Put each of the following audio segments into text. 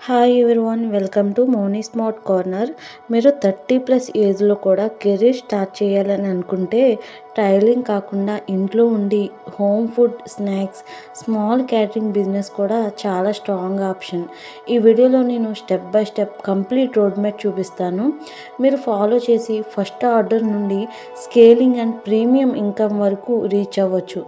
Hi everyone, welcome to Moni smart corner. మీరు 30+ ఏజ్లో కూడా కెరీర్ స్టార్ట్ చేయాలని అనుకుంటే టైలింగ్ కాకుండా ఇంట్లో ఉండి home food, snacks, small catering business కూడా చాలా స్ట్రాంగ్ ఆప్షన్. ఈ వీడియోలో నేను step by step complete road map చూపిస్తాను. మీరు ఫాలో చేసి ఫస్ట్ ఆర్డర్ నుండి స్కేలింగ్ అండ్ ప్రీమియం ఇన్కమ్ వరకు రీచ్ అవ్వచ్చు.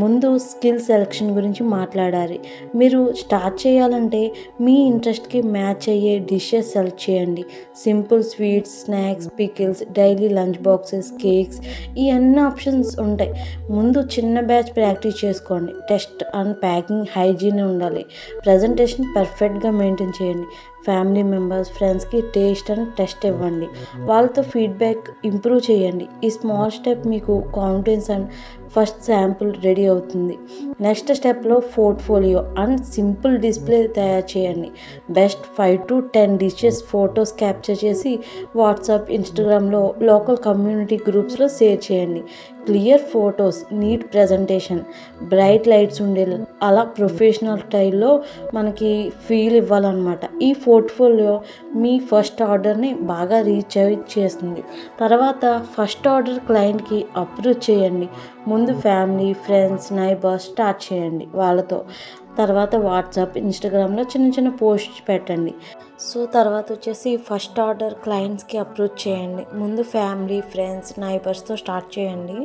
ముందు స్కిల్ సెలెక్షన్ గురించి మాట్లాడాలి. మీరు స్టార్ట్ చేయాలంటే మీ ఇంట్రెస్ట్కి మ్యాచ్ అయ్యే డిషెస్ సెలెక్ట్ చేయండి. Simple sweets, snacks, pickles, daily lunch boxes, cakes, ఈ అన్ని ఆప్షన్స్ ఉంటాయి. ముందు చిన్న బ్యాచ్ ప్రాక్టీస్ చేసుకోండి. టెస్ట్ అండ్ ప్యాకింగ్ హైజీన్ ఉండాలి. ప్రజెంటేషన్ పర్ఫెక్ట్గా మెయింటైన్ చేయండి. ఫ్యామిలీ మెంబర్స్, ఫ్రెండ్స్కి టేస్ట్ అండ్ టెస్ట్ ఇవ్వండి. వాళ్ళతో ఫీడ్బ్యాక్ ఇంప్రూవ్ చేయండి. ఈ స్మాల్ స్టెప్ మీకు confidence and first sample ready అవుతుంది. నెక్స్ట్ స్టెప్లో పోర్ట్ఫోలియో అండ్ సింపుల్ డిస్ప్లే తయారు చేయండి. Best 5 to 10 dishes photos capture చేసి వాట్సాప్, ఇన్స్టాగ్రామ్లో లోకల్ కమ్యూనిటీ గ్రూప్స్లో షేర్ చేయండి. Clear photos, neat presentation, bright lights ఉండేలా అలా ప్రొఫెషనల్ స్టైల్లో మనకి ఫీల్ ఇవ్వాలన్నమాట. ఈ పోర్ట్ఫోలియో మీ ఫస్ట్ ఆర్డర్ని బాగా రీచ్ చేస్తుంది. తర్వాత ఫస్ట్ ఆర్డర్ క్లయింట్కి అప్రూవ్ చేయండి. ముందు ఫ్యామిలీ, ఫ్రెండ్స్, నైబర్స్ స్టార్ట్ చేయండి వాళ్ళతో. తర్వాత వాట్సాప్, ఇన్స్టాగ్రామ్లో చిన్న చిన్న పోస్ట్ పెట్టండి. తర్వాత వచ్చేసి ఫస్ట్ ఆర్డర్ క్లయింట్స్కి అప్రోచ్ చేయండి. ముందు ఫ్యామిలీ, ఫ్రెండ్స్, నైబర్స్తో స్టార్ట్ చేయండి.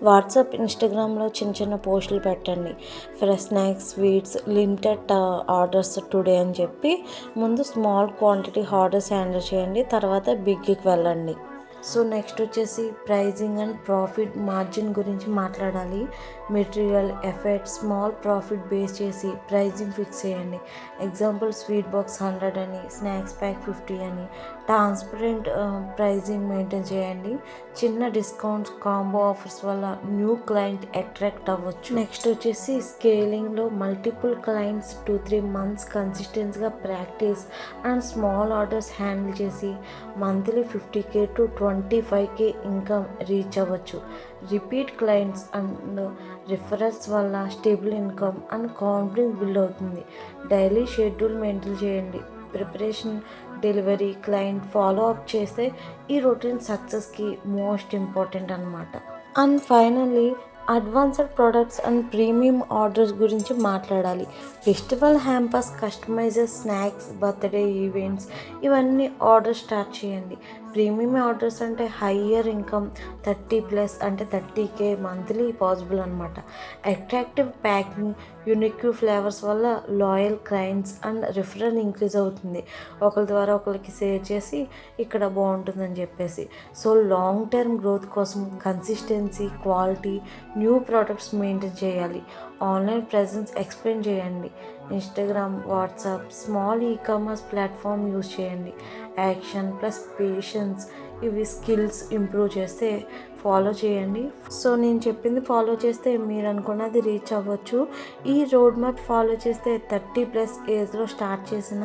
వాట్సాప్, ఇన్స్టాగ్రామ్లో చిన్న చిన్న పోస్టులు పెట్టండి. Fresh snacks, sweets, limited orders today అని చెప్పి ముందు స్మాల్ క్వాంటిటీ ఆర్డర్స్ హ్యాండిల్ చేయండి. తర్వాత బిగ్కి వెళ్ళండి. నెక్స్ట్ వచ్చేసి ప్రైజింగ్ అండ్ ప్రాఫిట్ మార్జిన్ గురించి మాట్లాడాలి. Material, effects, small profit base చేసి ప్రైజింగ్ ఫిక్స్ చేయండి. ఎగ్జాంపుల్, స్వీట్ బాక్స్ 100 అని, స్నాక్స్ ప్యాక్ 50 అని. ట్రాన్స్పరెంట్ ప్రైజింగ్ మెయింటైన్ చేయండి. చిన్న డిస్కౌంట్స్, కాంబో ఆఫర్స్ వల్ల న్యూ క్లయింట్ అట్రాక్ట్ అవ్వచ్చు. నెక్స్ట్ వచ్చేసి స్కేలింగ్లో మల్టిపుల్ క్లయింట్స్ 2-3 months కన్సిస్టెన్సీగా practice and small orders handle చేసి monthly 50K to 25K income reach అవ్వచ్చు. రిపీట్ క్లయింట్స్ అండ్ రిఫరల్స్ వల్ల stable income and confidence build అవుతుంది. డైలీ షెడ్యూల్ మెయింటైన్ చేయండి. Preparation, delivery, client follow up చేస్తే ఈ routine సక్సెస్కి most important అన్నమాట. And finally advanced products and premium orders గురించి మాట్లాడాలి. Festival hampers, కస్టమైజర్ snacks, birthday events, ఇవన్నీ ఆర్డర్ స్టార్ట్ చేయండి. ప్రీమియం ఆర్డర్స్ అంటే హయ్యర్ ఇన్కమ్, 30+ అంటే 30K మంత్లీ పాసిబుల్ అనమాట. అట్రాక్టివ్ ప్యాకింగ్, యూనిక్ ఫ్లేవర్స్ వల్ల loyal clients and referral increase అవుతుంది. ఒకరి ద్వారా ఒకరికి షేర్ చేసి ఇక్కడ బాగుంటుందని చెప్పేసి. లాంగ్ టర్మ్ గ్రోత్ కోసం consistency, quality, new products maintain చేయాలి. ఆన్లైన్ ప్రెజెన్స్ ఎక్స్ప్లెయిన్ చేయండి. Instagram, WhatsApp, small ecommerce platform use చేయండి. యాక్షన్ ప్లస్ పేషెన్స్, ఇవి స్కిల్స్ ఇంప్రూవ్ చేస్తే ఫాలో చేయండి. నేను చెప్పింది ఫాలో చేస్తే మీరు అనుకున్నది రీచ్ అవ్వచ్చు. ఈ రోడ్ మ్యాప్ ఫాలో చేస్తే 30+ ఏజ్లో స్టార్ట్ చేసిన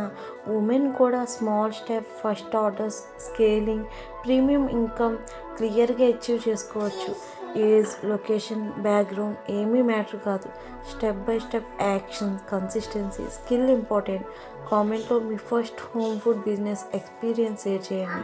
ఉమెన్ కూడా small step, first orders, scaling, premium income క్లియర్గా అచీవ్ చేసుకోవచ్చు. ఏజ్, లొకేషన్, బ్యాక్గ్రౌండ్ ఏమీ మ్యాటర్ కాదు. Step by step action, consistency, skill important. కామెంట్లో మీ first home food business experience share చేయండి.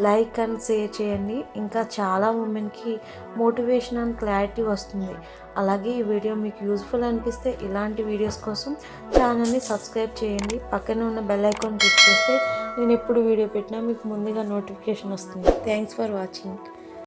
లైక్ అండ్ షేర్ చేయండి. ఇంకా చాలా ఉమెన్కి మోటివేషన్ అండ్ క్లారిటీ వస్తుంది. అలాగే ఈ వీడియో మీకు యూస్ఫుల్ అనిపిస్తే ఇలాంటి వీడియోస్ కోసం ఛానల్ని సబ్స్క్రైబ్ చేయండి. పక్కనే ఉన్న బెల్ ఐకాన్ క్లిక్ చేస్తే నేను ఎప్పుడు వీడియో పెట్టినా మీకు ముందుగా నోటిఫికేషన్ వస్తుంది. Thanks for watching.